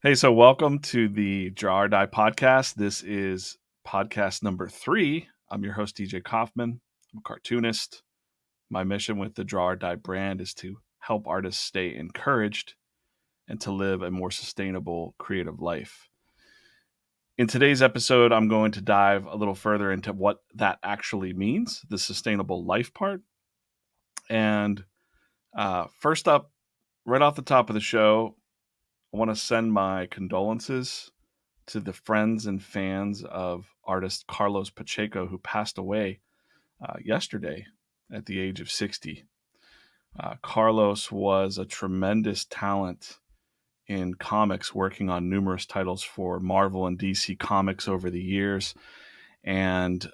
Hey, so welcome to the Draw or Die podcast. This is podcast number 3. I'm your host, DJ Kaufman. I'm a cartoonist. My mission with the Draw or Die brand is to help artists stay encouraged and to live a more sustainable creative life. In today's episode, I'm going to dive a little further into what that actually means, the sustainable life part. And first up, right off the top of the show, I want to send my condolences to the friends and fans of artist Carlos Pacheco, who passed away yesterday at the age of 60. Carlos was a tremendous talent in comics, working on numerous titles for Marvel and DC Comics over the years. And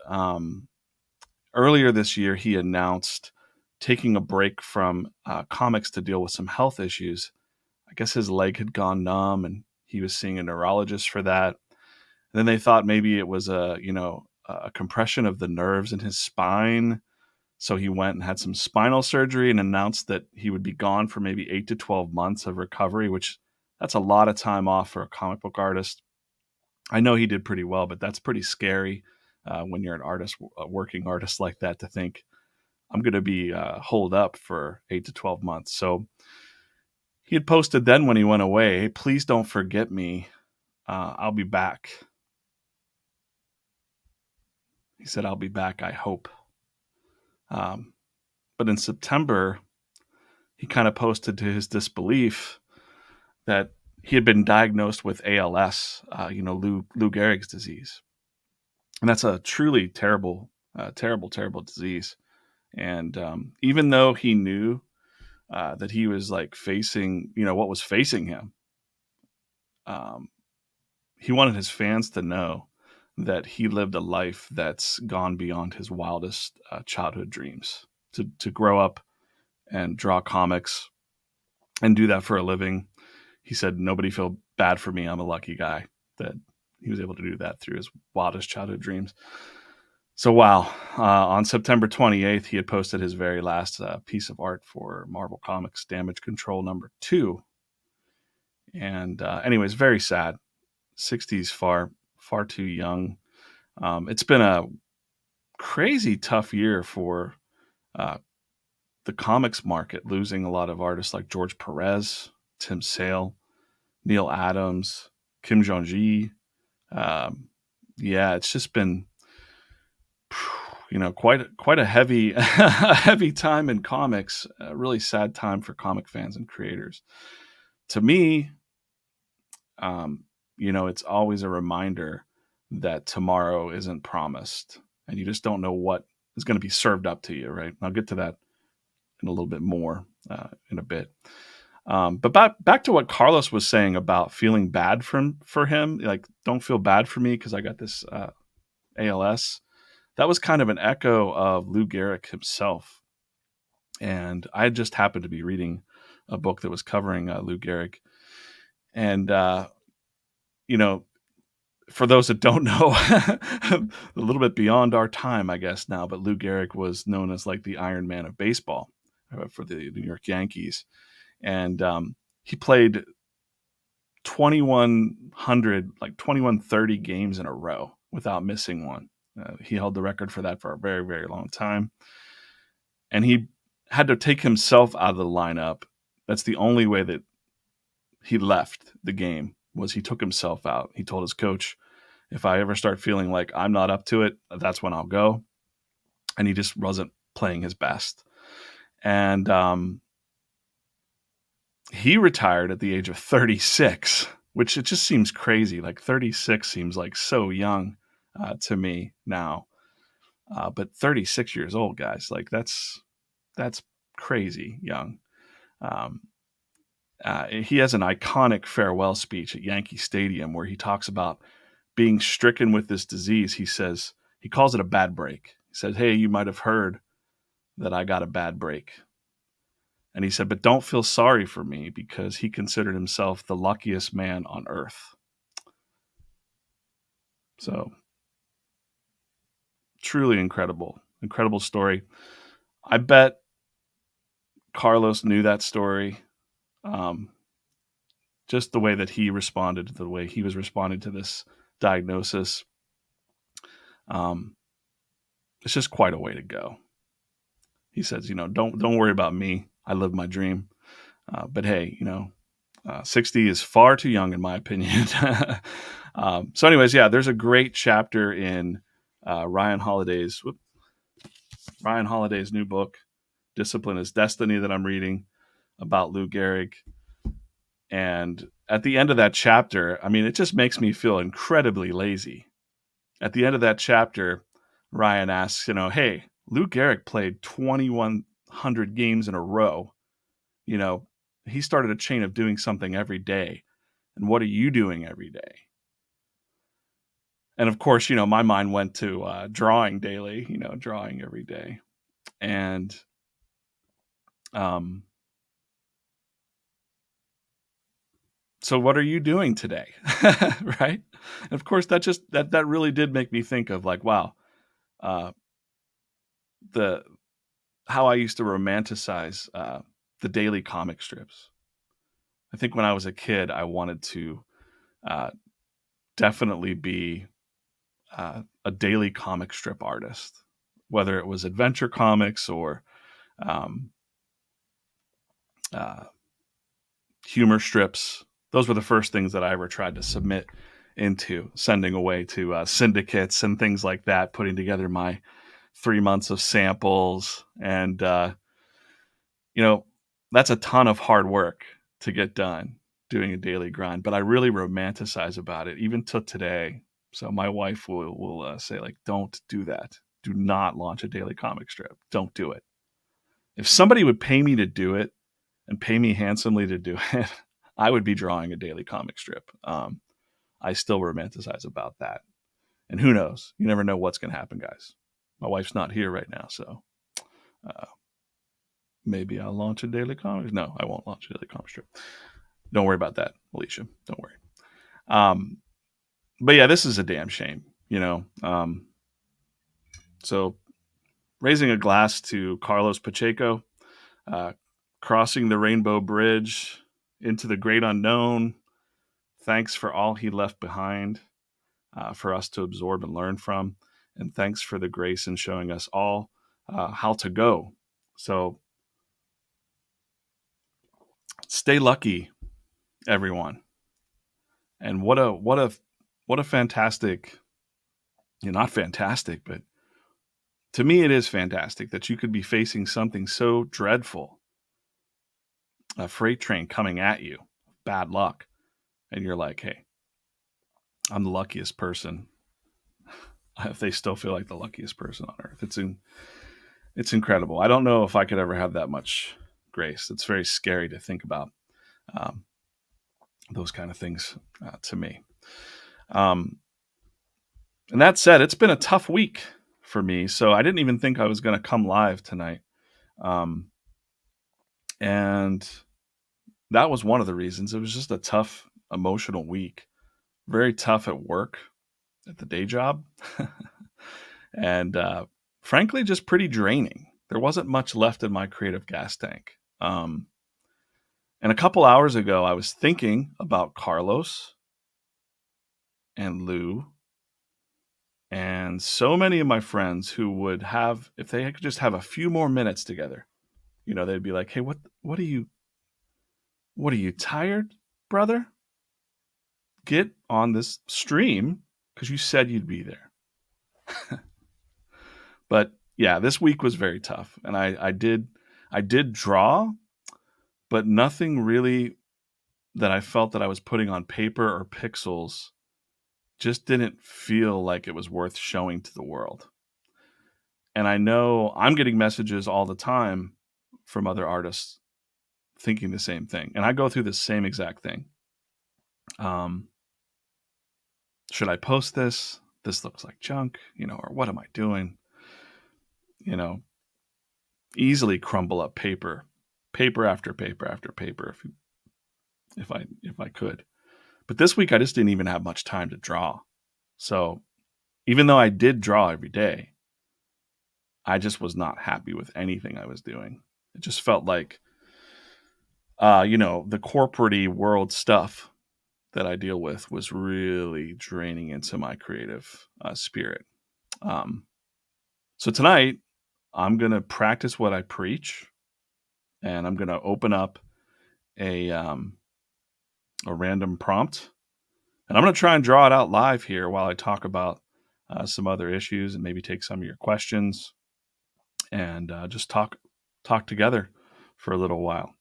earlier this year, he announced taking a break from comics to deal with some health issues. I guess his leg had gone numb and he was seeing a neurologist for that. And then they thought maybe it was a compression of the nerves in his spine. So he went and had some spinal surgery and announced that he would be gone for maybe 8 to 12 months of recovery, which that's a lot of time off for a comic book artist. I know he did pretty well, but that's pretty scary when you're an artist, a working artist like that, to think I'm going to be holed up for 8 to 12 months. So he had posted then when he went away, "Hey, please don't forget me. I'll be back." He said, "I'll be back, I hope." But in September, he kind of posted to his disbelief that he had been diagnosed with ALS, Lou Gehrig's disease. And that's a truly terrible, terrible disease. And even though he knew that he was like facing, what was facing him, um, he wanted his fans to know that he lived a life that's gone beyond his wildest childhood dreams. To grow up and draw comics and do that for a living. He said, "Nobody feel bad for me. I'm a lucky guy that he was able to do that through his wildest childhood dreams." So, wow. On September 28th, he had posted his very last piece of art for Marvel Comics Damage Control number 2. And anyways, very sad. 60s far too young. It's been a crazy tough year for uh, the comics market, losing a lot of artists like George Perez, Tim Sale, Neil Adams, Kim Jong-gi. Um, yeah, it's just been quite a heavy a heavy time in comics. A really sad time for comic fans and creators. To me, it's always a reminder that tomorrow isn't promised, and you just don't know what is going to be served up to you. Right? I'll get to that in a little bit more in a bit. But back to what Carlos was saying about feeling bad for him, like, don't feel bad for me because I got this ALS. That was kind of an echo of Lou Gehrig himself. And I just happened to be reading a book that was covering Lou Gehrig. And, for those that don't know, a little bit beyond our time, I guess now, but Lou Gehrig was known as like the Iron Man of baseball for the New York Yankees. And he played 2130 games in a row without missing one. He held the record for that for a very, very long time. And he had to take himself out of the lineup. That's the only way that he left the game, was he took himself out. He told his coach, "If I ever start feeling like I'm not up to it, that's when I'll go." And he just wasn't playing his best. And he retired at the age of 36, which it just seems crazy. Like 36 seems like so young to me now. But 36 years old, guys, like that's crazy young. Um, he has an iconic farewell speech at Yankee Stadium where he talks about being stricken with this disease. He calls it a bad break. He said, "Hey, you might have heard that I got a bad break." And he said, "But don't feel sorry for me," because he considered himself the luckiest man on earth. So truly incredible story. I bet Carlos knew that story. Um, just the way that he responded, the way he was responding to this diagnosis, it's just quite a way to go. He says, don't worry about me. I live my dream. But hey, 60 is far too young in my opinion. So anyways, yeah, there's a great chapter in Ryan Holiday's new book, Discipline is Destiny, that I'm reading about Lou Gehrig. And at the end of that chapter, I mean, it just makes me feel incredibly lazy. At the end of that chapter, Ryan asks, hey, Lou Gehrig played 2,100 games in a row. He started a chain of doing something every day. And what are you doing every day? And of course, my mind went to drawing daily, drawing every day. And so what are you doing today? Right? And of course, that really did make me think of like, wow, how I used to romanticize the daily comic strips. I think when I was a kid, I wanted to definitely be a daily comic strip artist, whether it was adventure comics or humor strips. Those were the first things that I ever tried to submit into, sending away to syndicates and things like that, putting together my 3 months of samples. And, that's a ton of hard work to get done doing a daily grind, but I really romanticize about it, even to today. So my wife will say, like, don't do that. Do not launch a daily comic strip. Don't do it. If somebody would pay me to do it and pay me handsomely to do it, I would be drawing a daily comic strip. I still romanticize about that. And who knows? You never know what's going to happen, guys. My wife's not here right now, so maybe I'll launch a daily comic. No, I won't launch a daily comic strip. Don't worry about that, Alicia. Don't worry. But yeah, this is a damn shame, So raising a glass to Carlos Pacheco, crossing the Rainbow Bridge into the great unknown. Thanks for all he left behind for us to absorb and learn from. And thanks for the grace in showing us all how to go. So stay lucky, everyone. And what a fantastic, not fantastic, but to me it is fantastic that you could be facing something so dreadful, a freight train coming at you, bad luck, and you're like, hey, I'm the luckiest person. If they still feel like the luckiest person on earth, it's incredible. I don't know if I could ever have that much grace. It's very scary to think about those kind of things to me. And that said, it's been a tough week for me, so I didn't even think I was going to come live tonight. And that was one of the reasons. It was just a tough emotional week, very tough at work, at the day job, and frankly, just pretty draining. There wasn't much left in my creative gas tank. And a couple hours ago, I was thinking about Carlos and Lou and so many of my friends who would have, if they could just have a few more minutes together, they'd be like, hey, what are you tired, brother? Get on this stream because you said you'd be there. But yeah, this week was very tough. And I did draw, but nothing really that I felt that I was putting on paper or pixels just didn't feel like it was worth showing to the world. And I know I'm getting messages all the time from other artists thinking the same thing. And I go through the same exact thing. Should I post this? This looks like junk, or what am I doing? Easily crumble up paper after paper after paper if I could. But this week I just didn't even have much time to draw. So even though I did draw every day, I just was not happy with anything I was doing. It just felt like the corporate world stuff that I deal with was really draining into my creative spirit. Um, so tonight, I'm going to practice what I preach, and I'm going to open up a, um, a random prompt. And I'm going to try and draw it out live here while I talk about some other issues and maybe take some of your questions and just talk together for a little while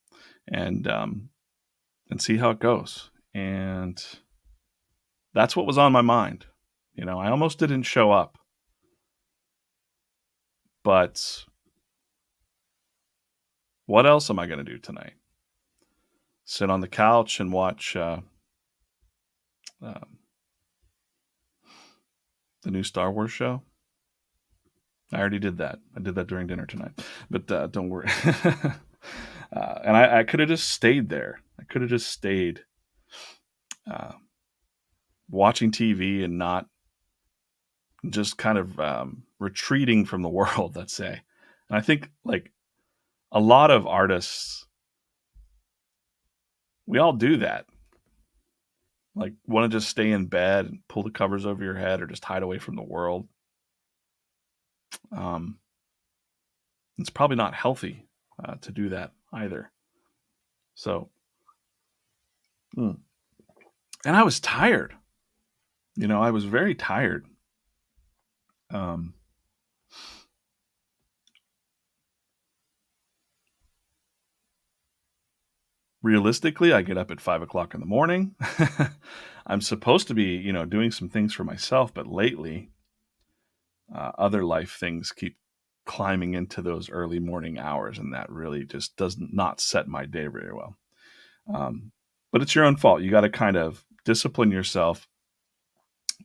and and see how it goes. And that's what was on my mind. I almost didn't show up, but what else am I going to do tonight? Sit on the couch and watch um, the new Star Wars show? I already did that. I did that during dinner tonight, but don't worry. And I could have just stayed there. I could have just stayed uh, watching TV and not just kind of retreating from the world, let's say. And I think like a lot of artists, we all do that. Like want to just stay in bed and pull the covers over your head or just hide away from the world. Um, it's probably not healthy to do that either. So, mm. And I was tired. I was very tired. Um, Realistically, I get up at 5 o'clock in the morning. I'm supposed to be, doing some things for myself, but lately, other life things keep climbing into those early morning hours, and that really just does not set my day very well. Um, but it's your own fault. You got to kind of discipline yourself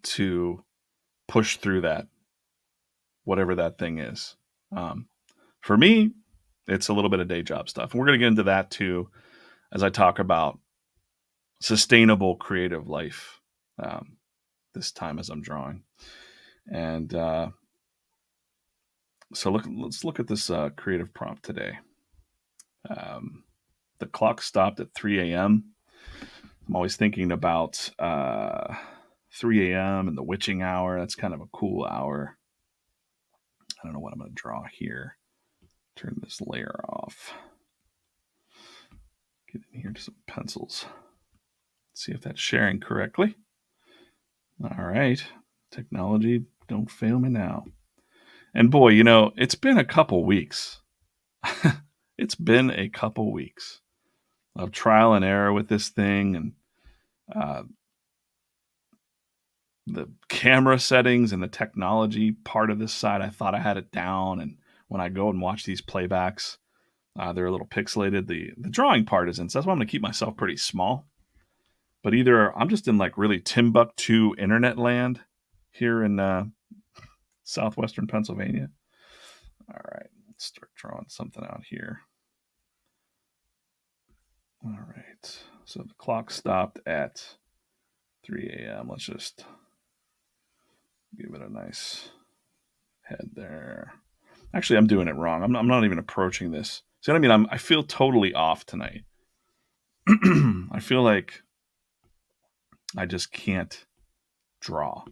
to push through that, whatever that thing is. For me, it's a little bit of day job stuff. And we're going to get into that too as I talk about sustainable creative life um, this time as I'm drawing. And so let's look at this creative prompt today. Um, the clock stopped at 3 a.m. I'm always thinking about 3 a.m. and the witching hour. That's kind of a cool hour. I don't know what I'm going to draw here. Turn this layer off. Get in here to some pencils. See if that's sharing correctly. All right. Technology, don't fail me now. And boy, it's been a couple weeks. It's been a couple weeks of trial and error with this thing, and uh, the camera settings and the technology part of this side, I thought I had it down. And when I go and watch these playbacks, they're a little pixelated. The drawing part isn't. So that's why I'm going to keep myself pretty small. But either I'm just in like really Timbuktu internet land here in southwestern Pennsylvania. All right, let's start drawing something out here. All right, so the clock stopped at 3 a.m. Let's just give it a nice head there. Actually, I'm doing it wrong. I'm not even approaching this. See what I mean? I feel totally off tonight. I feel like I just can't draw.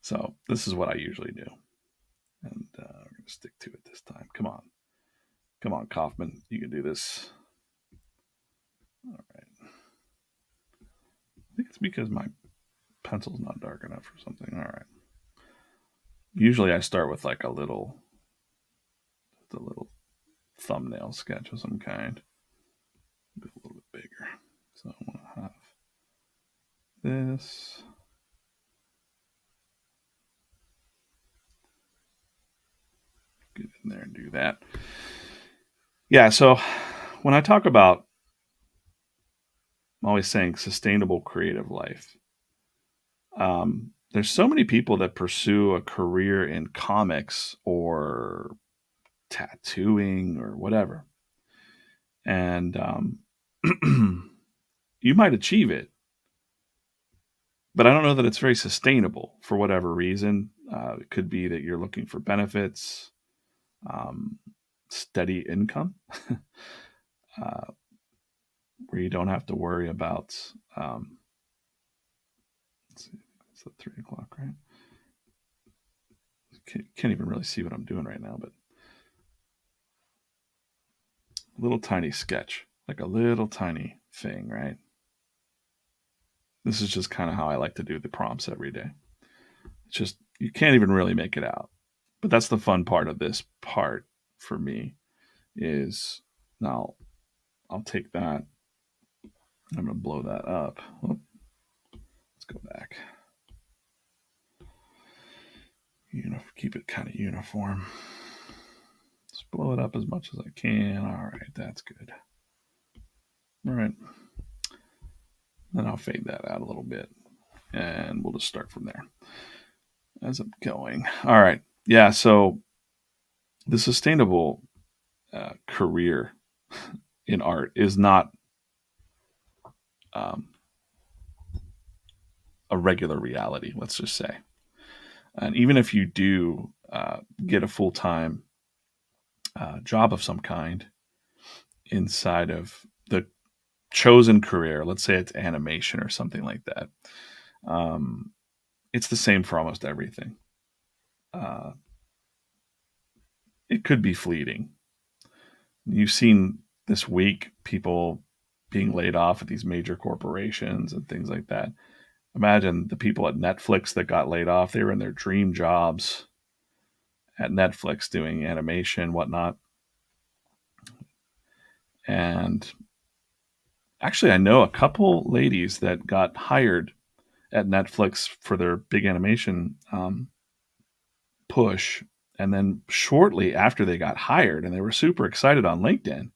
So this is what I usually do. And we're going to stick to it this time. Come on, Kaufman. You can do this. All right. I think it's because my pencil's not dark enough or something. All right. Usually I start with like a little thumbnail sketch of some kind. A little bit bigger. So I want to have this. Get in there and do that. Yeah, so when I talk about, I'm always saying sustainable creative life. There's so many people that pursue a career in comics or tattooing or whatever. And you might achieve it, but I don't know that it's very sustainable for whatever reason. It could be that you're looking for benefits, steady income. where you don't have to worry about. Let's see, it's at 3 o'clock, right? Can't even really see what I'm doing right now, but a little tiny sketch, like a little tiny thing, right? This is just kind of how I like to do the prompts every day. It's just, you can't even really make it out. But that's the fun part of this part for me is now I'll take that. I'm going to blow that up. Oh, let's go back. Keep it kind of uniform. Just blow it up as much as I can. All right, that's good. All right. Then I'll fade that out a little bit. And we'll just start from there as I'm going. All right. Yeah, so the sustainable career in art is not um, a regular reality, let's just say. And even if you do get a full time job of some kind inside of the chosen career, let's say it's animation or something like that, um, it's the same for almost everything. Uh, it could be fleeting. You've seen this week people being laid off at these major corporations and things like that. Imagine the people at Netflix that got laid off. They were in their dream jobs at Netflix doing animation, whatnot. And actually, I know a couple ladies that got hired at Netflix for their big animation push. And then shortly after they got hired, and they were super excited on LinkedIn,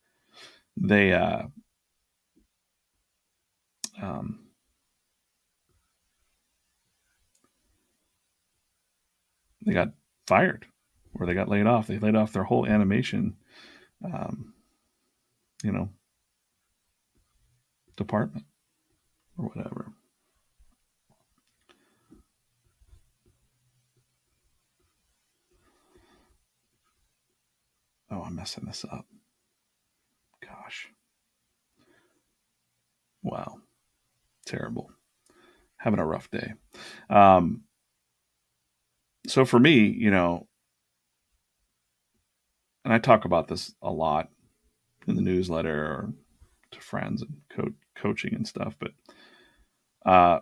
they um, they got fired or they got laid off. They laid off their whole animation, um, you know, department or whatever. Oh, I'm messing this up. Gosh. Wow. Terrible. Having a rough day. Um, so for me, and I talk about this a lot in the newsletter or to friends and coaching and stuff, but uh,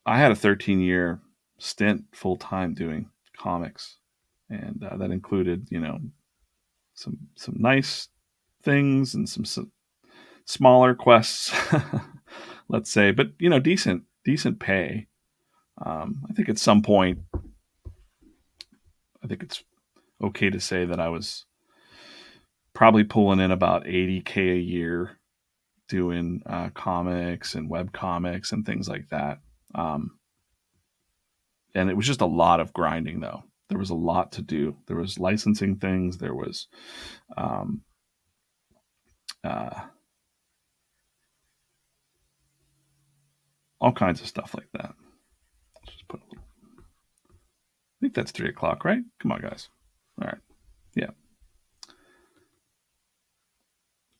I had a 13-year stint full time doing comics, and that included, some nice things and some smaller quests, let's say, but decent pay. I think at some point, I think it's okay to say that I was probably pulling in about 80K a year doing comics and web comics and things like that. Um, and it was just a lot of grinding, though. There was a lot to do. There was licensing things. There was um, uh, all kinds of stuff like that. Let's just put a little. I think that's 3 o'clock, right? Come on, guys. All right. Yeah.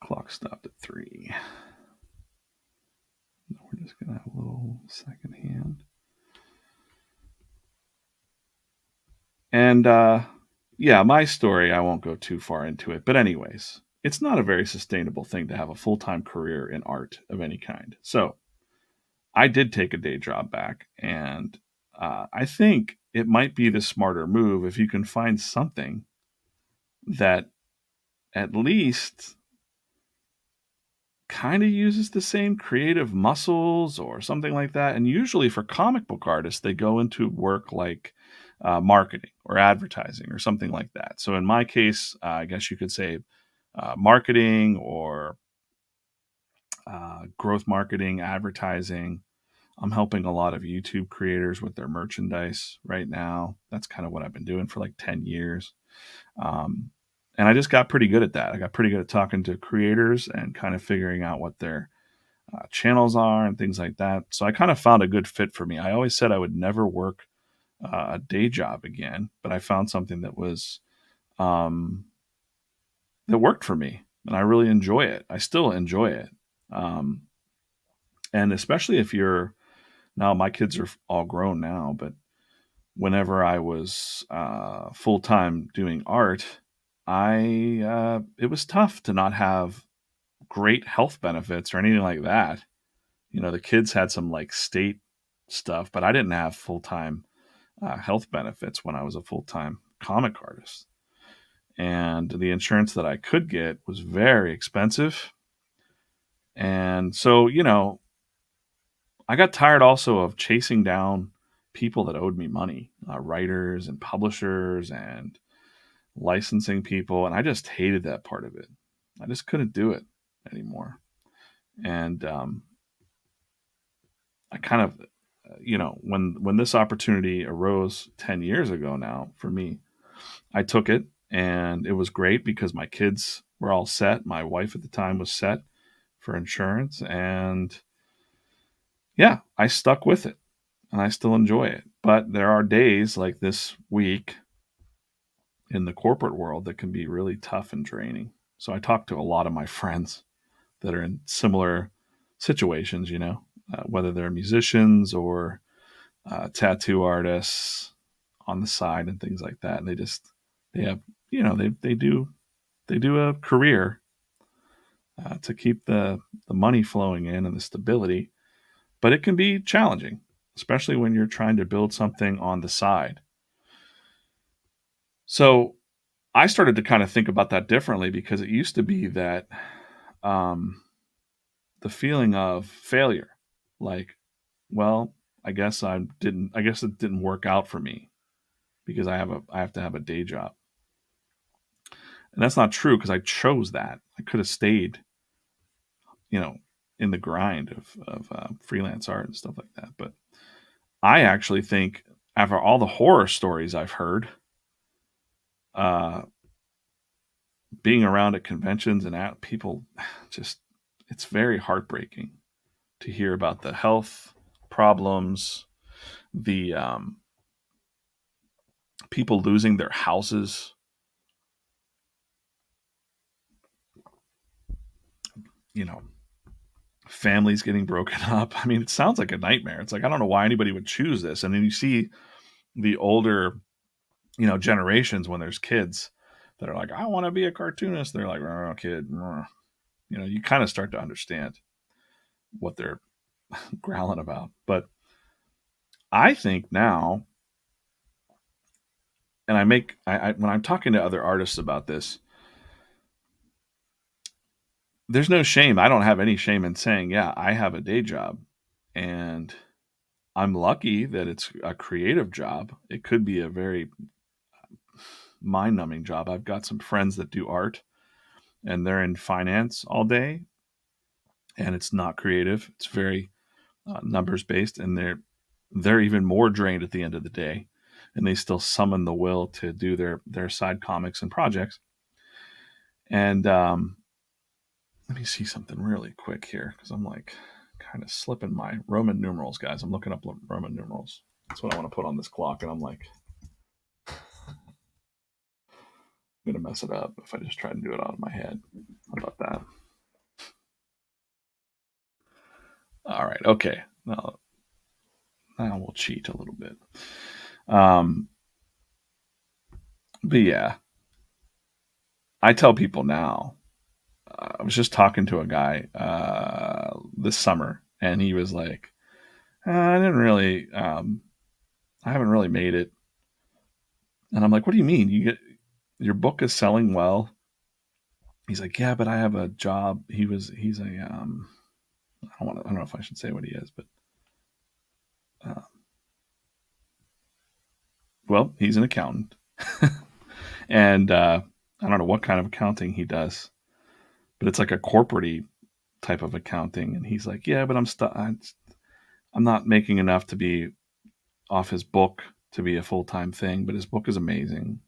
Clock stopped at 3. We're just gonna have a little second hand. And yeah, my story, I won't go too far into it. But, anyways, it's not a very sustainable thing to have a full time career in art of any kind. So, I did take a day job back. And I think it might be the smarter move if you can find something that at least kind of uses the same creative muscles or something like that. And usually for comic book artists, they go into work like marketing or advertising or something like that. So in my case, I guess you could say marketing or growth marketing, advertising. I'm helping a lot of YouTube creators with their merchandise right now. That's kind of what I've been doing for like 10 years. Um, and I just got pretty good at that. I got pretty good at talking to creators and kind of figuring out what their channels are and things like that. So I kind of found a good fit for me. I always said I would never work a day job again, but I found something that was that worked for me. and I really enjoy it. I still enjoy it. Um, and especially if you're now, my kids are all grown now, but whenever I was full time doing art, it was tough to not have great health benefits or anything like that. The kids had some like state stuff, but I didn't have full time health benefits when I was a full time comic artist. And the insurance that I could get was very expensive. And so, I got tired also of chasing down people that owed me money, writers and publishers and licensing people. And I just hated that part of it. I just couldn't do it anymore. And I kind of, when this opportunity arose 10 years ago now for me, I took it, and it was great because my kids were all set. My wife at the time was set for insurance. And yeah, I stuck with it, and I still enjoy it. But there are days like this week in the corporate world that can be really tough and draining. So I talk to a lot of my friends that are in similar situations, whether they're musicians or tattoo artists on the side and things like that. And they have, they do a career to keep the money flowing in and the stability, but it can be challenging, especially when you're trying to build something on the side. So I started to kind of think about that differently, because it used to be that um, the feeling of failure, like, well, I guess it didn't work out for me because I have to have a day job. And that's not true, because I chose that. I could have stayed, you know, in the grind of freelance art and stuff like that. But I actually think, after all the horror stories I've heard, uh, being around at conventions and at people, just it's very heartbreaking to hear about the health problems, the people losing their houses, you know, families getting broken up. I mean, it sounds like a nightmare. It's like, I don't know why anybody would choose this. And then you see the older, generations, when there's kids that are like, I want to be a cartoonist. They're like, oh, kid. You kind of start to understand what they're growling about. But I think now, and when I'm talking to other artists about this, there's no shame. I don't have any shame in saying, yeah, I have a day job, and I'm lucky that it's a creative job. It could be a very mind numbing job. I've got some friends that do art, and they're in finance all day, and it's not creative. It's very numbers based, and they're even more drained at the end of the day, and they still summon the will to do their side comics and projects. And let me see something really quick here, because I'm like kind of slipping my Roman numerals, guys. I'm looking up Roman numerals. That's what I want to put on this clock, and I'm like, I'm gonna mess it up if I just try to do it out of my head. How about that? All right, okay. Now we'll cheat a little bit. Um, but yeah, I tell people now. I was just talking to a guy this summer, and he was like, I didn't really, I haven't really made it. And I'm like, what do you mean? Your book is selling well? He's like, yeah, but I have a job. He's a, I don't know if I should say what he is, but, uh, well, he's an accountant. And I don't know what kind of accounting he does, but it's like a corporate type of accounting. And he's like, yeah, but I'm not making enough to be off his book to be a full time thing, but his book is amazing.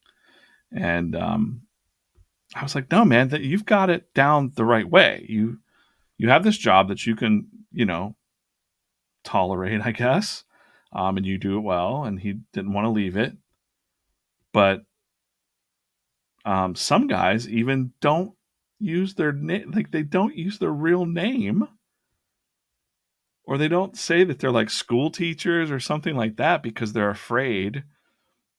And I was like, no, man, that you've got it down the right way. You have this job that you can, tolerate, I guess, and you do it well. And he didn't want to leave it, but some guys even don't, use their name, like they don't use their real name, or they don't say that they're like school teachers or something like that because they're afraid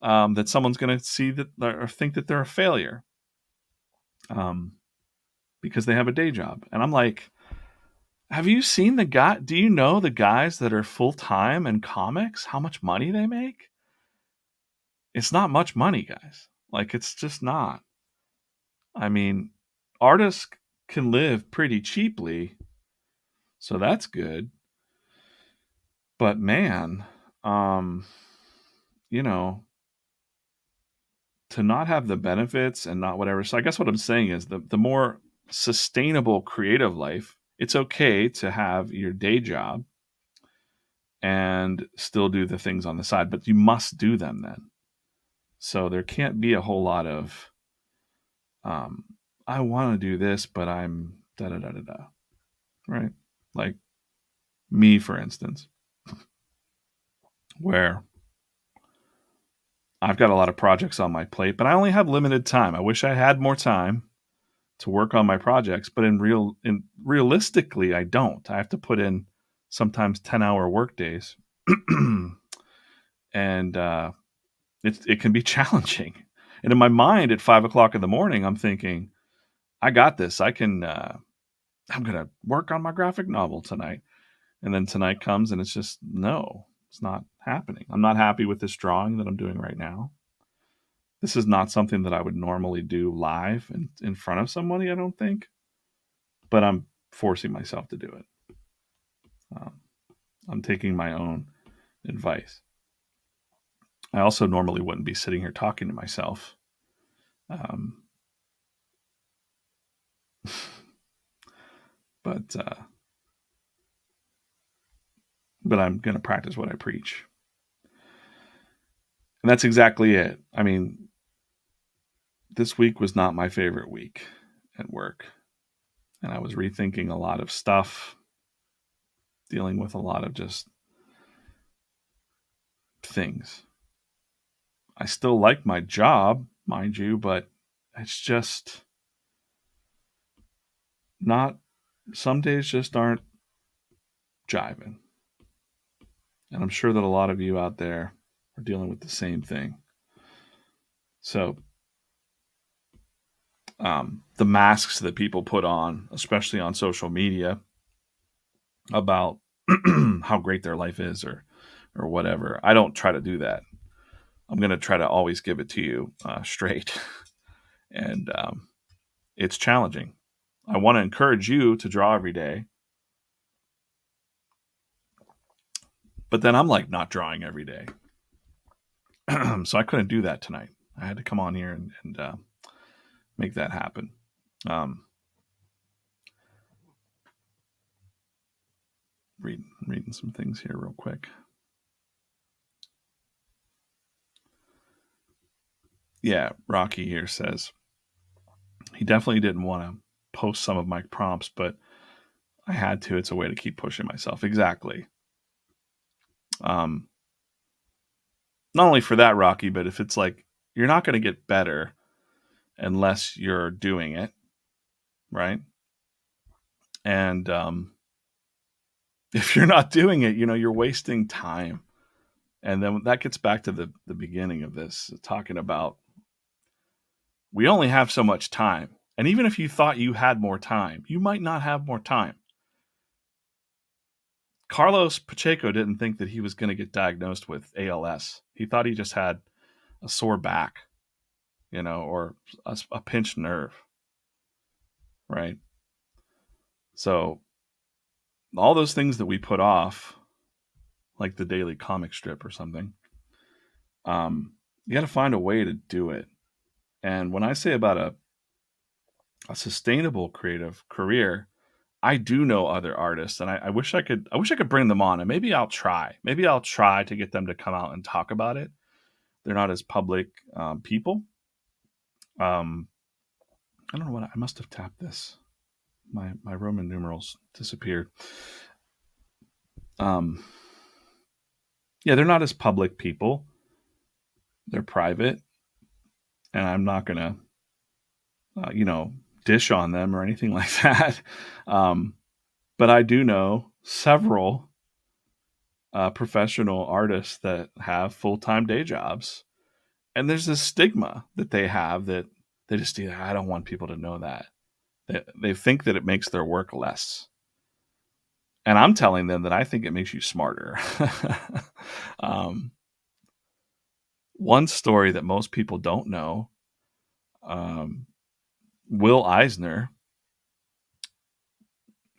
that someone's going to see that or think that they're a failure because they have a day job. And I'm like, have you seen the guy? Do you know the guys that are full time in comics? How much money they make? It's not much money, guys. Like, it's just not. I mean, artists can live pretty cheaply, so that's good. But man, um, you know, to not have the benefits and not whatever. So I guess what I'm saying is the more sustainable creative life, it's okay to have your day job and still do the things on the side, but you must do them then. So there can't be a whole lot of I want to do this, but I'm da da da da da. Right? Like me, for instance, where I've got a lot of projects on my plate, but I only have limited time. I wish I had more time to work on my projects, but realistically, I don't. I have to put in sometimes 10-hour work days, and it can be challenging. And in my mind, at 5 o'clock in the morning, I'm thinking, I got this. I can. I'm gonna work on my graphic novel tonight, and then tonight comes, and it's just no, it's not happening. I'm not happy with this drawing that I'm doing right now. This is not something that I would normally do live in front of somebody, I don't think, but I'm forcing myself to do it. I'm taking my own advice. I also normally wouldn't be sitting here talking to myself. Um, but I'm going to practice what I preach. And that's exactly it. I mean, this week was not my favorite week at work. And I was rethinking a lot of stuff, dealing with a lot of just things. I still like my job, mind you, but it's just not, some days just aren't jiving. And I'm sure that a lot of you out there are dealing with the same thing. So, the masks that people put on, especially on social media, about how great their life is or whatever, I don't try to do that. I'm going to try to always give it to you straight. And it's challenging. I want to encourage you to draw every day. But then I'm like not drawing every day. So I couldn't do that tonight. I had to come on here and make that happen. Reading some things here real quick. Yeah, Rocky here says he definitely didn't want to post some of my prompts, but I had to. It's a way to keep pushing myself. Exactly. Not only for that, Rocky, but if it's like you're not going to get better unless you're doing it, right? And if you're not doing it, you're wasting time. And then that gets back to the beginning of this, talking about we only have so much time. And even if you thought you had more time, you might not have more time. Carlos Pacheco didn't think that he was going to get diagnosed with ALS. He thought he just had a sore back, or a pinched nerve, right? So all those things that we put off, like the daily comic strip or something, you got to find a way to do it. And when I say about a sustainable creative career, I do know other artists, and I wish I could bring them on, and maybe I'll try. Maybe I'll try to get them to come out and talk about it. They're not as public people. I don't know what I must have tapped this. My Roman numerals disappeared. Yeah, they're not as public people. They're private, and I'm not gonna, dish on them or anything like that. But I do know several professional artists that have full-time day jobs. And there's this stigma that they have that they just, I don't want people to know that. They think that it makes their work less. And I'm telling them that I think it makes you smarter. One story that most people don't know, Will Eisner,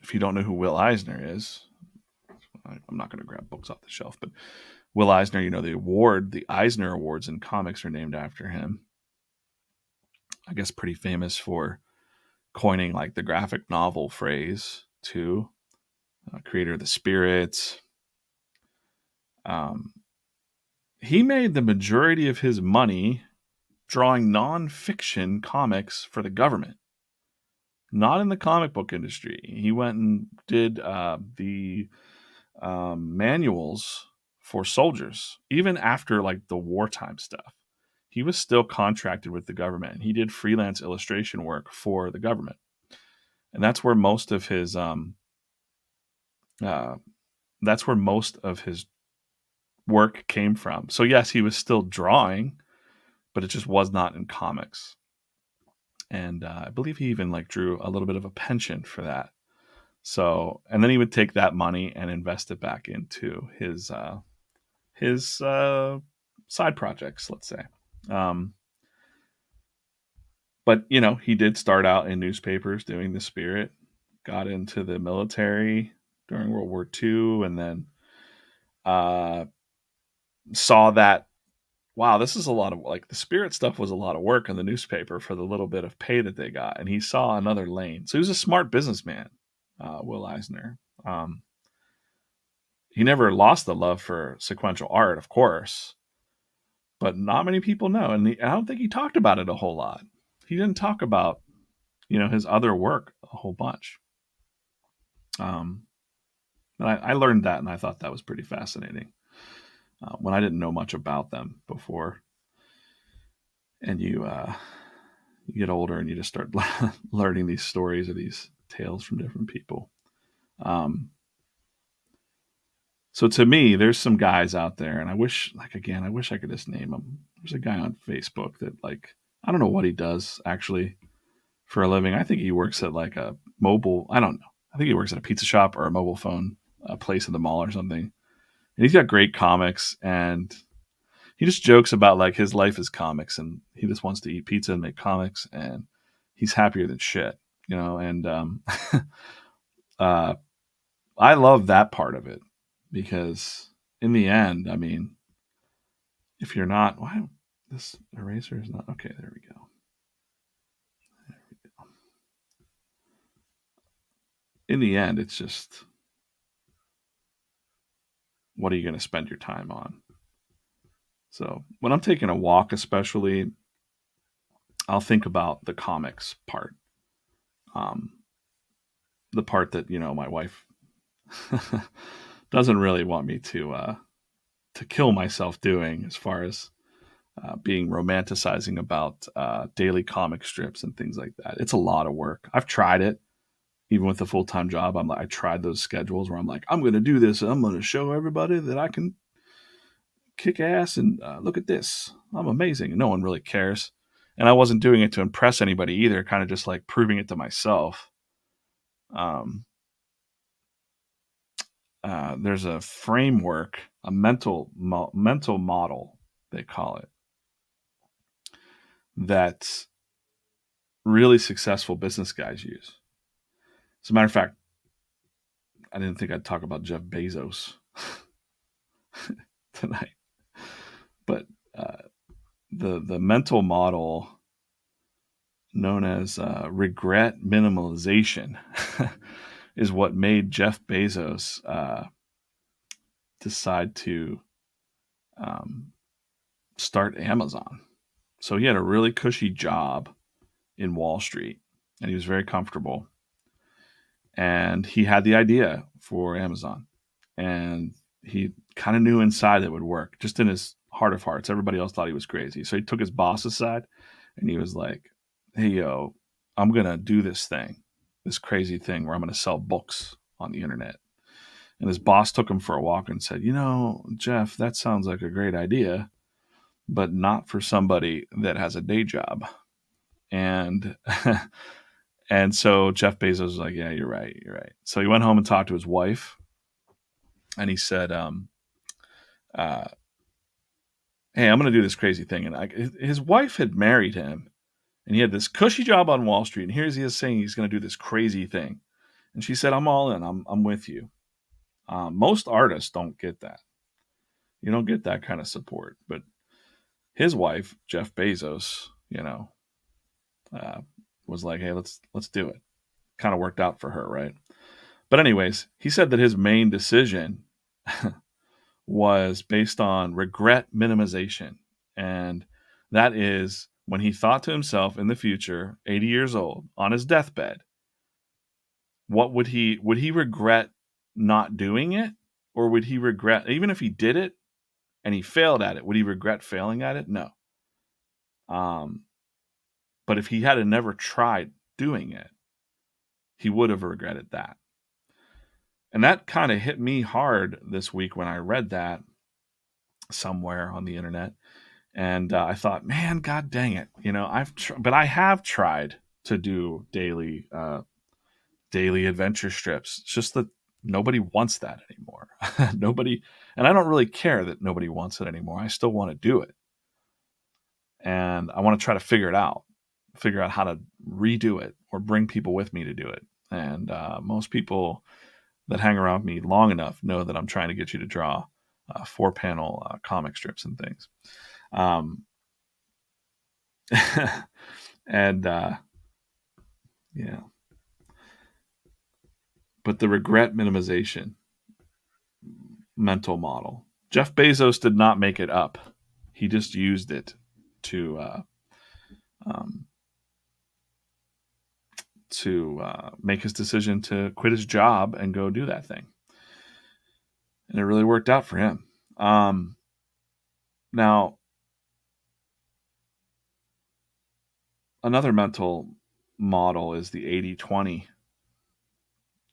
if you don't know who Will Eisner is, I'm not going to grab books off the shelf, but Will Eisner, the Eisner Awards in comics are named after him. I guess pretty famous for coining like the graphic novel phrase too. Creator of the Spirits. He made the majority of his money drawing non-fiction comics for the government, not in the comic book industry. He went and did the manuals for soldiers, even after like the wartime stuff. He was still contracted with the government. He did freelance illustration work for the government, and that's where most of his work came from. So yes, he was still drawing, but it just was not in comics. And I believe he even like drew a little bit of a penchant for that. So, and then he would take that money and invest it back into his side projects, let's say. But he did start out in newspapers doing the Spirit, got into the military during World War II, and then saw that, wow, this is a lot of, like, the Spirit stuff was a lot of work in the newspaper for the little bit of pay that they got. And he saw another lane. So he was a smart businessman, Will Eisner. He never lost the love for sequential art, of course, but not many people know. And I don't think he talked about it a whole lot. He didn't talk about, his other work a whole bunch. And I learned that, and I thought that was pretty fascinating when I didn't know much about them before. And you get older and you just start learning these stories or these tales from different people. So to me, there's some guys out there, and I wish I could just name them. There's a guy on Facebook that, like, I don't know what he does actually for a living. I think he works at like a mobile, I don't know. I think he works at a pizza shop or a mobile phone place in the mall or something. And he's got great comics, and he just jokes about like his life is comics, and he just wants to eat pizza and make comics, and he's happier than shit, and I love that part of it, because in the end, I mean, if you're not, why this eraser is not okay, there we go. In the end, it's just, what are you going to spend your time on? So when I'm taking a walk, especially, I'll think about the comics part. The part that, my wife doesn't really want me to kill myself doing, as far as being romanticizing about daily comic strips and things like that. It's a lot of work. I've tried it, even with a full-time job. I tried those schedules where I'm like, I'm going to do this. And I'm going to show everybody that I can kick ass, and look at this. I'm amazing. And no one really cares. And I wasn't doing it to impress anybody either, kind of just like proving it to myself. There's a framework, a mental model, they call it, that really successful business guys use. As a matter of fact, I didn't think I'd talk about Jeff Bezos tonight, but the mental model known as regret minimalization is what made Jeff Bezos decide to start Amazon. So he had a really cushy job in Wall Street, and he was very comfortable. And he had the idea for Amazon, and he kind of knew inside it would work, just in his heart of hearts. Everybody else thought he was crazy. So he took his boss aside, and he was like, hey, yo, I'm going to do this crazy thing where I'm going to sell books on the internet. And his boss took him for a walk and said, Jeff, that sounds like a great idea, but not for somebody that has a day job. And and so Jeff Bezos was like, yeah, you're right. So he went home and talked to his wife, and he said, hey, I'm going to do this crazy thing. And his wife had married him, and he had this cushy job on Wall Street. And here's he is saying he's going to do this crazy thing. And she said, I'm all in. I'm with you. Most artists don't get that. You don't get that kind of support. But his wife, Jeff Bezos, was like, hey, let's do it. Kind of worked out for her, right? But anyways, he said that his main decision was based on regret minimization. And that is when he thought to himself in the future, 80 years old, on his deathbed, what would he regret not doing it? Or would he regret, even if he did it and he failed at it, would he regret failing at it? No. But if he had never tried doing it, he would have regretted that. And that kind of hit me hard this week when I read that somewhere on the internet. And I thought, man, God dang it. But I have tried to do daily adventure strips. It's just that nobody wants that anymore. And I don't really care that nobody wants it anymore. I still want to do it. And I want to try to figure out how to redo it or bring people with me to do it. And most people that hang around me long enough know that I'm trying to get you to draw 4-panel comic strips and things. And yeah. But the regret minimization mental model, Jeff Bezos did not make it up. He just used it to make his decision to quit his job and go do that thing. And it really worked out for him. Now, another mental model is the 80-20,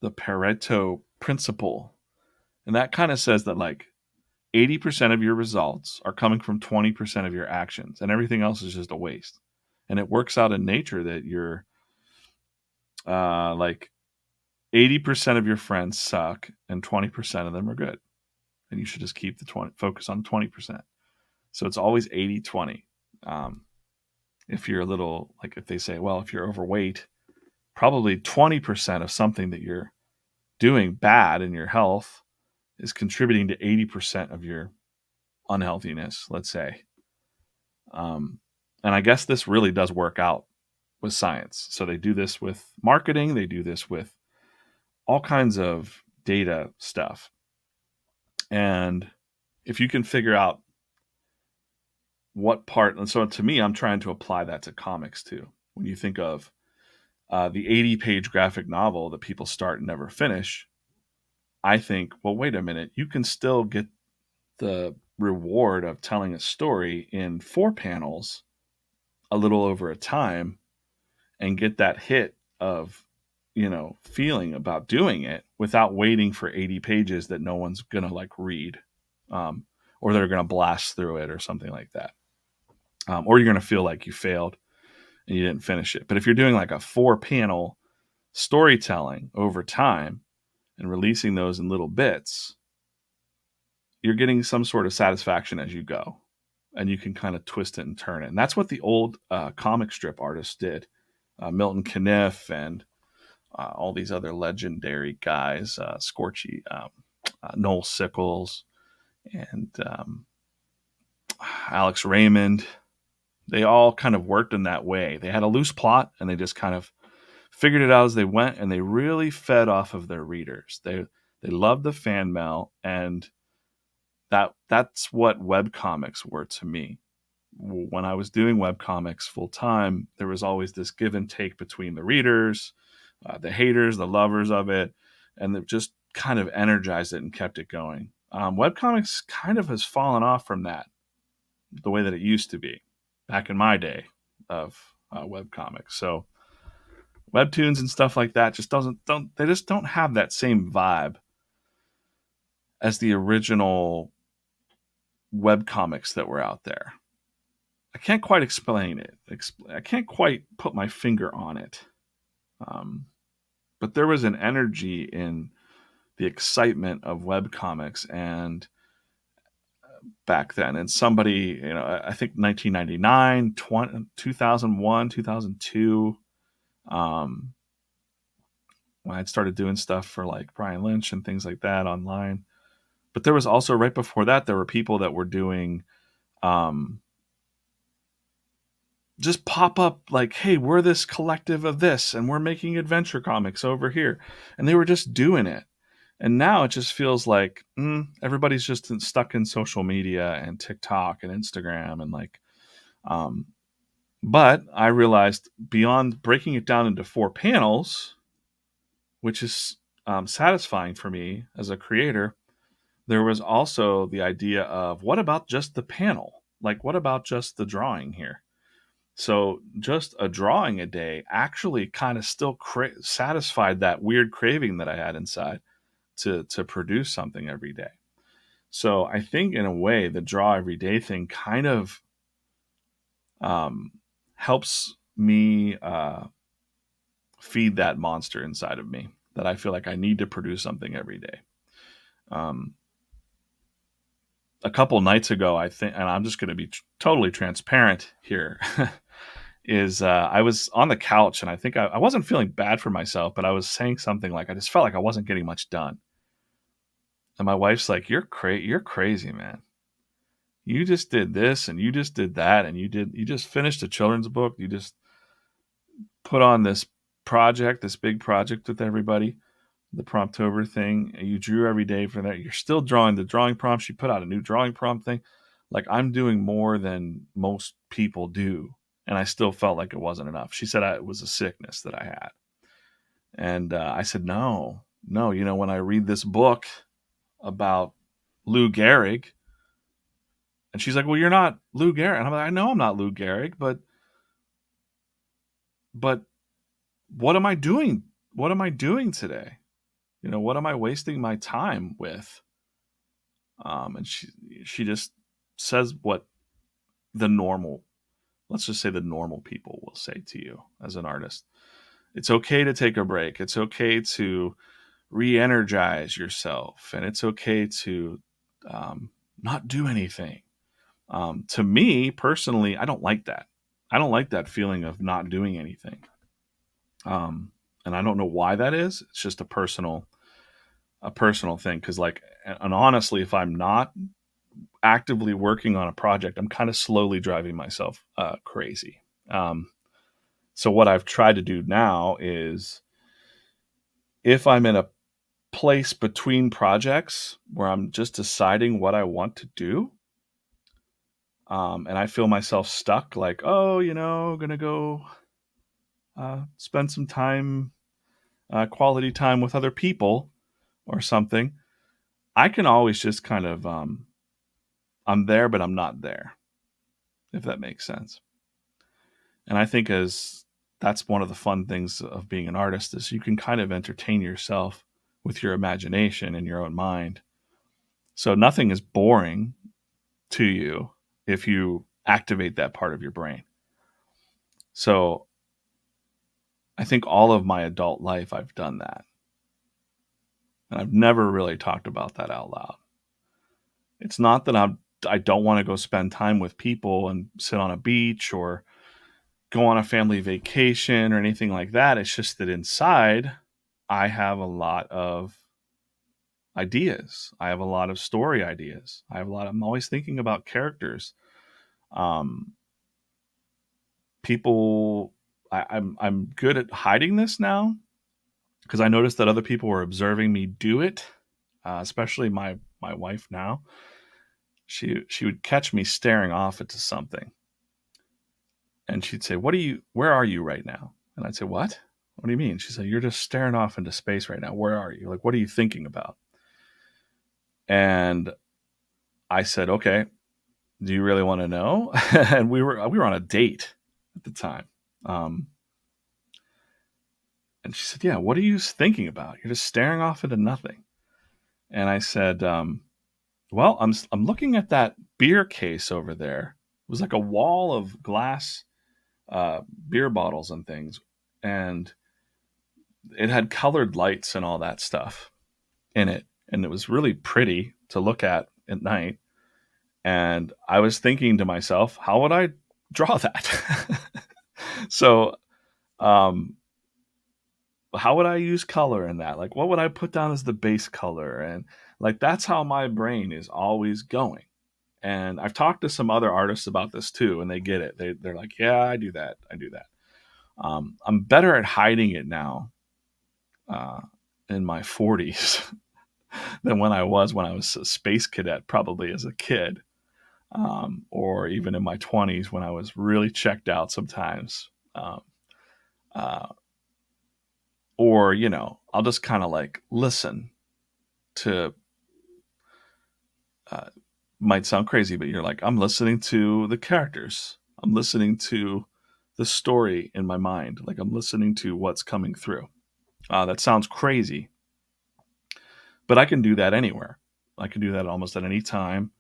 the Pareto principle. And that kind of says that like 80% of your results are coming from 20% of your actions, and everything else is just a waste. And it works out in nature that you're like 80% of your friends suck and 20% of them are good. And you should just keep focus on 20%. So it's always 80-20. If you're a little, like if they say, well, if you're overweight, probably 20% of something that you're doing bad in your health is contributing to 80% of your unhealthiness, let's say. And I guess this really does work out with science. So they do this with marketing. They do this with all kinds of data stuff. And if you can figure out what part, and so to me, I'm trying to apply that to comics too. When you think of the 80-page graphic novel that people start and never finish, I think, well, wait a minute, you can still get the reward of telling a story in 4 panels a little over a time and get that hit of, feeling about doing it without waiting for 80 pages that no one's going to like read, or they're going to blast through it or something like that. Or you're going to feel like you failed and you didn't finish it. But if you're doing like a 4-panel storytelling over time and releasing those in little bits, you're getting some sort of satisfaction as you go, and you can kind of twist it and turn it. And that's what the old comic strip artists did. Milton Caniff and all these other legendary guys, Scorchy, Noel Sickles, and Alex Raymond. They all kind of worked in that way. They had a loose plot, and they just kind of figured it out as they went, and they really fed off of their readers. They loved the fan mail, and that's what webcomics were to me. When I was doing webcomics full time, there was always this give and take between the readers, the haters, the lovers of it, and it just kind of energized it and kept it going. Webcomics kind of has fallen off from that, the way that it used to be back in my day of webcomics. So webtoons and stuff like that just don't have that same vibe as the original web comics that were out there. I can't quite explain it. I can't quite put my finger on it. But there was an energy in the excitement of web comics and back then. And somebody, I think 1999, 2001, 2002, when I'd started doing stuff for like Brian Lynch and things like that online. But there was also, right before that, there were people that were doing just pop up like, hey, we're this collective of this and we're making adventure comics over here. And they were just doing it. And now it just feels like everybody's just stuck in social media and TikTok and Instagram and like, but I realized beyond breaking it down into 4 panels, which is satisfying for me as a creator, there was also the idea of what about just the panel? Like, what about just the drawing here? So just a drawing a day actually kind of still satisfied that weird craving that I had inside to produce something every day. So I think in a way the draw every day thing kind of helps me feed that monster inside of me that I feel like I need to produce something every day. A couple nights ago, I think, and I'm just going to be totally transparent here, is I was on the couch and I think I wasn't feeling bad for myself, but I was saying something like I just felt like I wasn't getting much done. And my wife's like, you're crazy, man. You just did this and you just did that and you just finished a children's book. You just put on this big project with everybody, the Promptober thing. You drew every day for that. You're still drawing the drawing prompts. You put out a new drawing prompt thing. Like, I'm doing more than most people do. And I still felt like it wasn't enough. She said it was a sickness that I had. And I said, no, when I read this book about Lou Gehrig, and she's like, well, you're not Lou Gehrig. And I'm like, I know I'm not Lou Gehrig, but what am I doing? What am I doing today? What am I wasting my time with? And she just says what let's just say the normal people will say to you as an artist. It's okay to take a break. It's okay to re-energize yourself. And it's okay to not do anything. To me personally, I don't like that. I don't like that feeling of not doing anything. And I don't know why that is. It's just a personal thing. Cause and honestly, if I'm not actively working on a project, I'm kind of slowly driving myself crazy. So what I've tried to do now is, if I'm in a place between projects where I'm just deciding what I want to do, and I feel myself stuck, like, gonna go spend some time, quality time with other people or something, I can always just kind of, I'm there, but I'm not there, if that makes sense. And I think that's one of the fun things of being an artist, is you can kind of entertain yourself with your imagination and your own mind. So nothing is boring to you if you activate that part of your brain. So I think all of my adult life, I've done that. And I've never really talked about that out loud. It's not that I don't want to go spend time with people and sit on a beach or go on a family vacation or anything like that. It's just that inside, I have a lot of ideas. I have a lot of story ideas. I'm always thinking about characters. I'm good at hiding this now, because I noticed that other people were observing me do it, especially my wife now. She would catch me staring off into something, and she'd say, where are you right now? And I'd say, what do you mean? She said, you're just staring off into space right now. Where are you? Like, what are you thinking about? And I said, okay, do you really want to know? And we were on a date at the time. And she said, "Yeah, what are you thinking about? You're just staring off into nothing." And I said, "Well, I'm looking at that beer case over there. It was like a wall of glass uh, beer bottles and things, and it had colored lights and all that stuff in it, and it was really pretty to look at night. And I was thinking to myself, how would I draw that?" So, um, how would I use color in that? Like, what would I put down as the base color? And like, that's how my brain is always going. And I've talked to some other artists about this too, and they get it. They're like, yeah, I do that. I do that. I'm better at hiding it now uh, in my 40s than when I was a space cadet, probably as a kid, or even in my 20s when I was really checked out sometimes. Uh, or, I'll just kind of like listen to, uh, might sound crazy, but you're like, I'm listening to the characters. I'm listening to the story in my mind. Like I'm listening to what's coming through. That sounds crazy, but I can do that anywhere. I can do that almost at any time.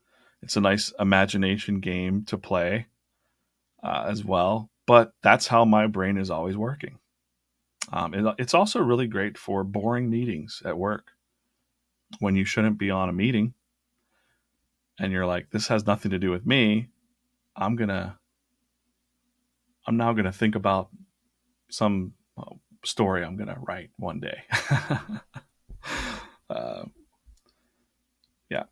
It's a nice imagination game to play as well, but that's how my brain is always working. It's also really great for boring meetings at work when you shouldn't be on a meeting and you're like, this has nothing to do with me. I'm gonna, I'm now gonna think about some story I'm gonna write one day. uh, yeah.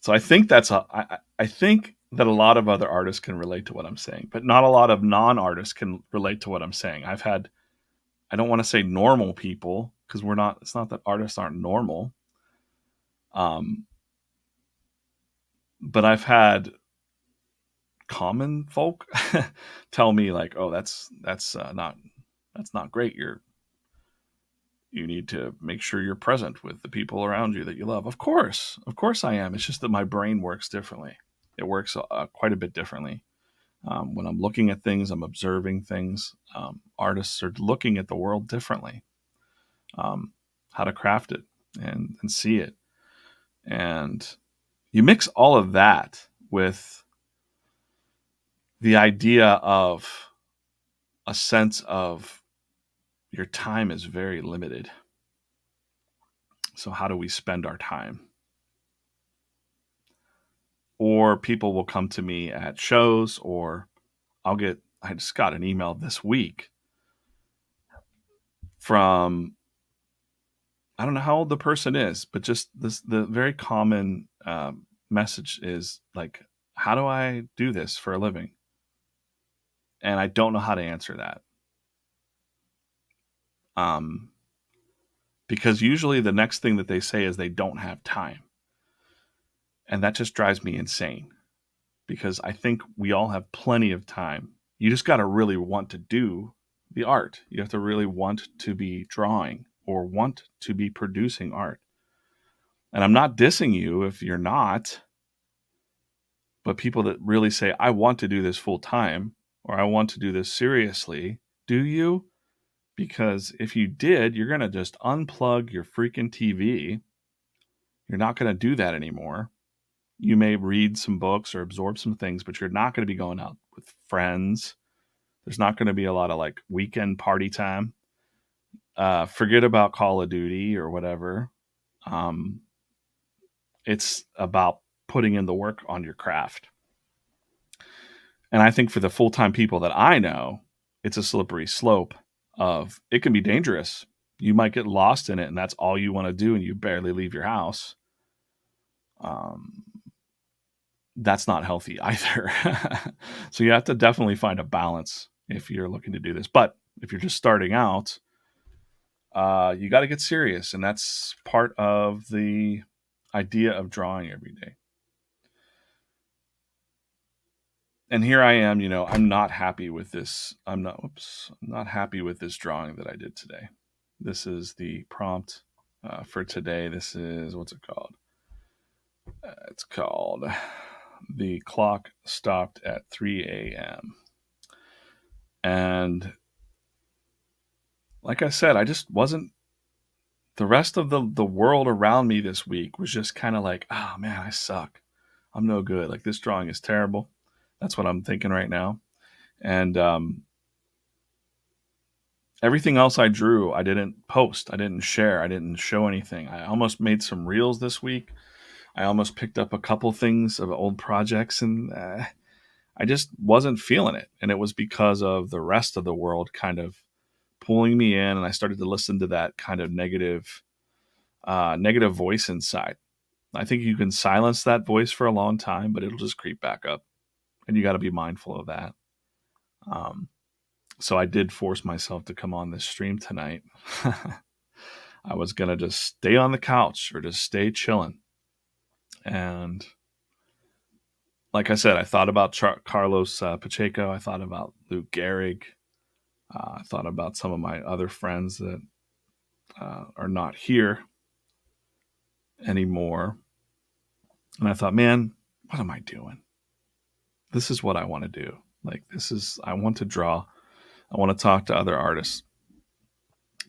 So I think I think that a lot of other artists can relate to what I'm saying, but not a lot of non-artists can relate to what I'm saying. I don't want to say normal people because we're not. It's not that artists aren't normal. Um, but I've had common folk tell me like, "Oh, that's not great. You need to make sure you're present with the people around you that you love." Of course, I am. It's just that my brain works differently. It works quite a bit differently. When I'm looking at things, I'm observing things. Artists are looking at the world differently, how to craft it and see it. And you mix all of that with the idea of a sense of your time is very limited. So, how do we spend our time? Or people will come to me at shows, or I just got an email this week from, I don't know how old the person is, but just the very common message is like, how do I do this for a living? And I don't know how to answer that. Um, because usually the next thing that they say is they don't have time. And that just drives me insane because I think we all have plenty of time. You just got to really want to do the art. You have to really want to be drawing or want to be producing art. And I'm not dissing you if you're not, but people that really say, I want to do this full time or I want to do this seriously, do you? Because if you did, you're going to just unplug your freaking TV. You're not going to do that anymore. You may read some books or absorb some things, but you're not going to be going out with friends. There's not going to be a lot of like weekend party time. Forget about Call of Duty or whatever. Um, it's about putting in the work on your craft. And I think for the full time people that I know, it's a slippery slope of it can be dangerous. You might get lost in it, and that's all you want to do, and you barely leave your house. Um, that's not healthy either. So you have to definitely find a balance if you're looking to do this. But if you're just starting out, you got to get serious, and that's part of the idea of drawing every day. And here I am, I'm not happy with this. I'm not happy with this drawing that I did today. This is the prompt for today. This is, what's it called? It's called The Clock Stopped at 3 a.m. And like I said, I just wasn't. The rest of the world around me this week was just kind of like, oh man, I suck. I'm no good. Like this drawing is terrible. That's what I'm thinking right now. And everything else I drew, I didn't post, I didn't share, I didn't show anything. I almost made some reels this week. I almost picked up a couple things of old projects, and I just wasn't feeling it. And it was because of the rest of the world kind of pulling me in, and I started to listen to that kind of negative voice inside. I think you can silence that voice for a long time, but it'll just creep back up, and you got to be mindful of that. Um, so I did force myself to come on this stream tonight. I was gonna just stay on the couch or just stay chilling, and like I said, I thought about Carlos Pacheco. I thought about Luke Gehrig. I thought about some of my other friends that are not here anymore. And I thought, man, what am I doing? This is what I want to do. Like, I want to draw. I want to talk to other artists.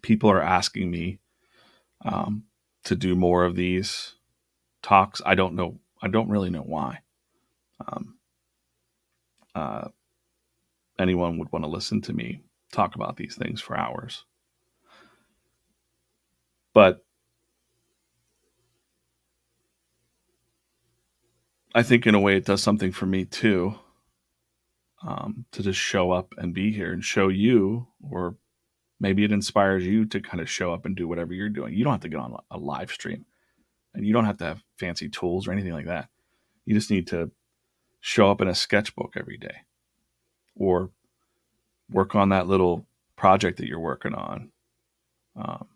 People are asking me to do more of these talks. I don't know. I don't really know why. Um, uh, Anyone would want to listen to me talk about these things for hours. But I think in a way it does something for me too, to just show up and be here and show you, or maybe it inspires you to kind of show up and do whatever you're doing. You don't have to get on a live stream, and you don't have to have fancy tools or anything like that. You just need to show up in a sketchbook every day, or work on that little project that you're working on, um,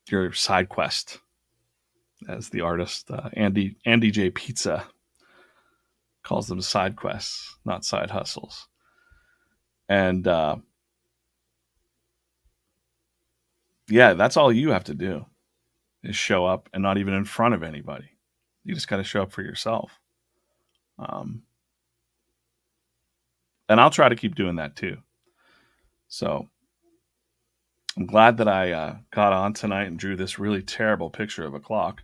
your side quest, as the artist Andy J Pizza calls them, side quests, not side hustles. And yeah, that's all you have to do, is show up, and not even in front of anybody. You just got to show up for yourself. Um, and I'll try to keep doing that too. So I'm glad that I got on tonight and drew this really terrible picture of a clock.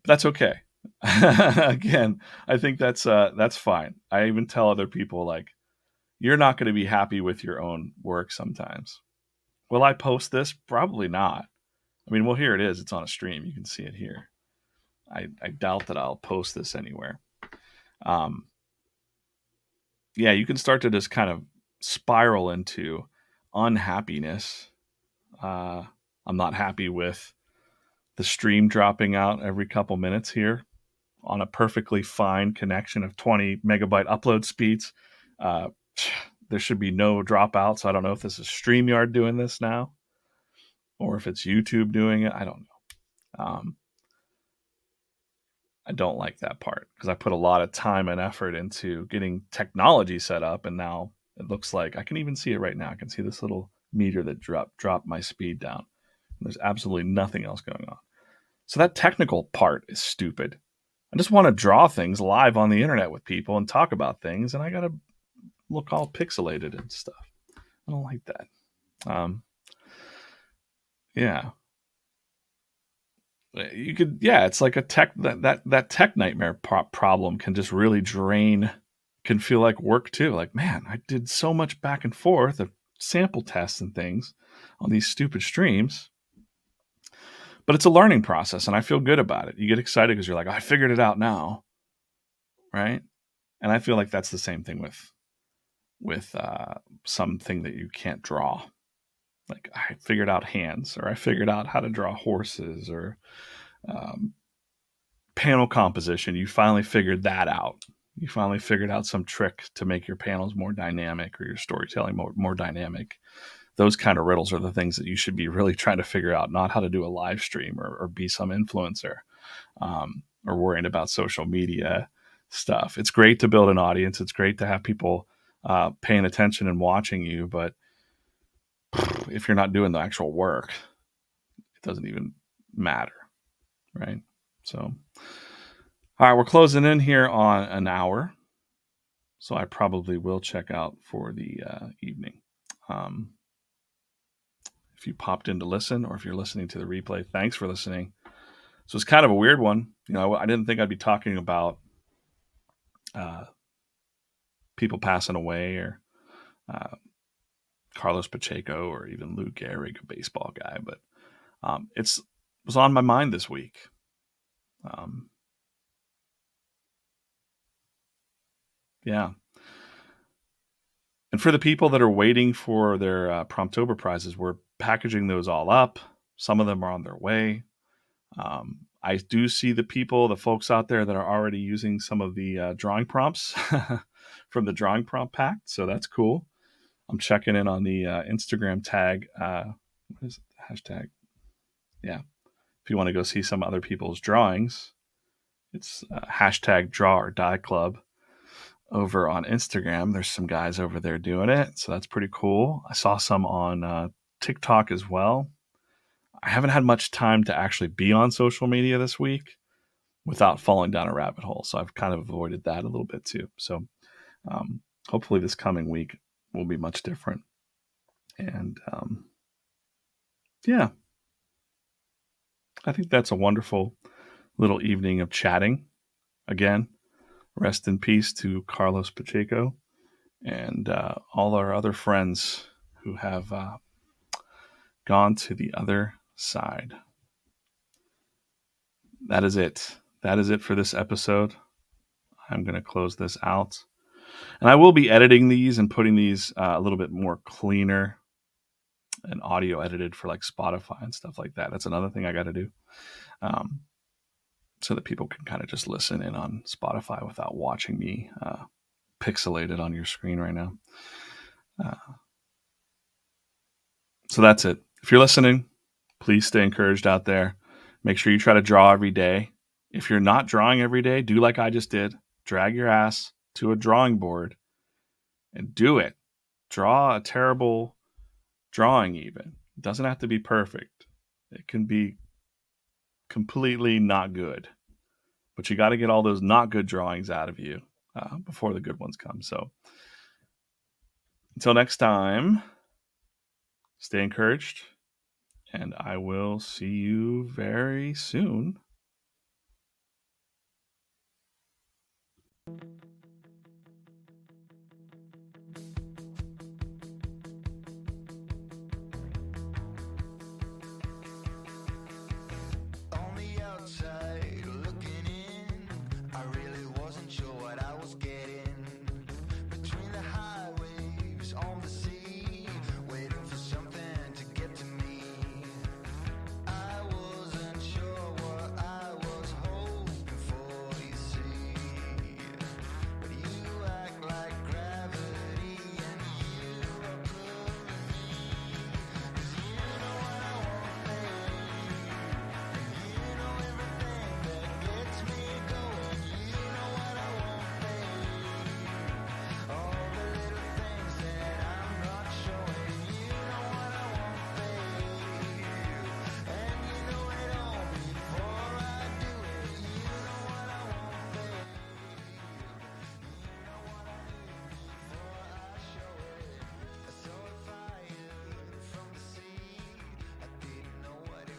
But that's okay. Again, I think that's fine. I even tell other people, like, you're not going to be happy with your own work sometimes. Will I post this? Probably not. I mean, well, here it is. It's on a stream. You can see it here. I doubt that I'll post this anywhere. Um, yeah, you can start to just kind of spiral into unhappiness. I'm not happy with the stream dropping out every couple minutes here on a perfectly fine connection of 20 megabyte upload speeds. Uh, there should be no dropouts. I don't know if this is StreamYard doing this now, or if it's YouTube doing it. I don't know. I don't like that part, because I put a lot of time and effort into getting technology set up, and now it looks like I can even see it right now. I can see this little meter that dropped my speed down. There's absolutely nothing else going on. So that technical part is stupid. I just want to draw things live on the internet with people and talk about things, and I got to look all pixelated and stuff. I don't like that. Yeah. You could, yeah, it's like a tech, that tech nightmare problem can just really drain, can feel like work too. Like, man, I did so much back and forth of sample tests and things on these stupid streams, but it's a learning process, and I feel good about it. You get excited because you're like, I figured it out now, right? And I feel like that's the same thing with something that you can't draw. Like, I figured out hands, or I figured out how to draw horses, or um, panel composition. You finally figured that out. You finally figured out some trick to make your panels more dynamic, or your storytelling more dynamic. Those kind of riddles are the things that you should be really trying to figure out, not how to do a live stream, or be some influencer, or worrying about social media stuff. It's great to build an audience. It's great to have people paying attention and watching you. But if you're not doing the actual work, it doesn't even matter, right? So, all right, we're closing in here on an hour, so I probably will check out for the evening. Um, if you popped in to listen, or if you're listening to the replay, thanks for listening. So it's kind of a weird one. I didn't think I'd be talking about people passing away, or Carlos Pacheco, or even Lou Gehrig, a baseball guy, but it was on my mind this week. Yeah. And for the people that are waiting for their Promptober prizes, we're packaging those all up. Some of them are on their way. I do see the folks out there that are already using some of the drawing prompts from the drawing prompt pack. So that's cool. I'm checking in on the Instagram tag. What is it? Hashtag? Yeah. If you want to go see some other people's drawings, it's hashtag Draw or Die Club over on Instagram. There's some guys over there doing it. So that's pretty cool. I saw some on TikTok as well. I haven't had much time to actually be on social media this week without falling down a rabbit hole. So I've kind of avoided that a little bit too. So hopefully this coming week will be much different. And yeah, I think that's a wonderful little evening of chatting. Again, rest in peace to Carlos Pacheco and all our other friends who have gone to the other side. That is it. That is it for this episode. I'm going to close this out. And I will be editing these and putting these a little bit more cleaner and audio edited for like Spotify and stuff like that. That's another thing I got to do. So that people can kind of just listen in on Spotify without watching me pixelated on your screen right now. So that's it. If you're listening, please stay encouraged out there. Make sure you try to draw every day. If you're not drawing every day, do like I just did. Drag your ass to a drawing board and do it. Draw a terrible drawing even. It doesn't have to be perfect. It can be completely not good. But you got to get all those not good drawings out of you before the good ones come. So until next time, stay encouraged, and I will see you very soon. On the outside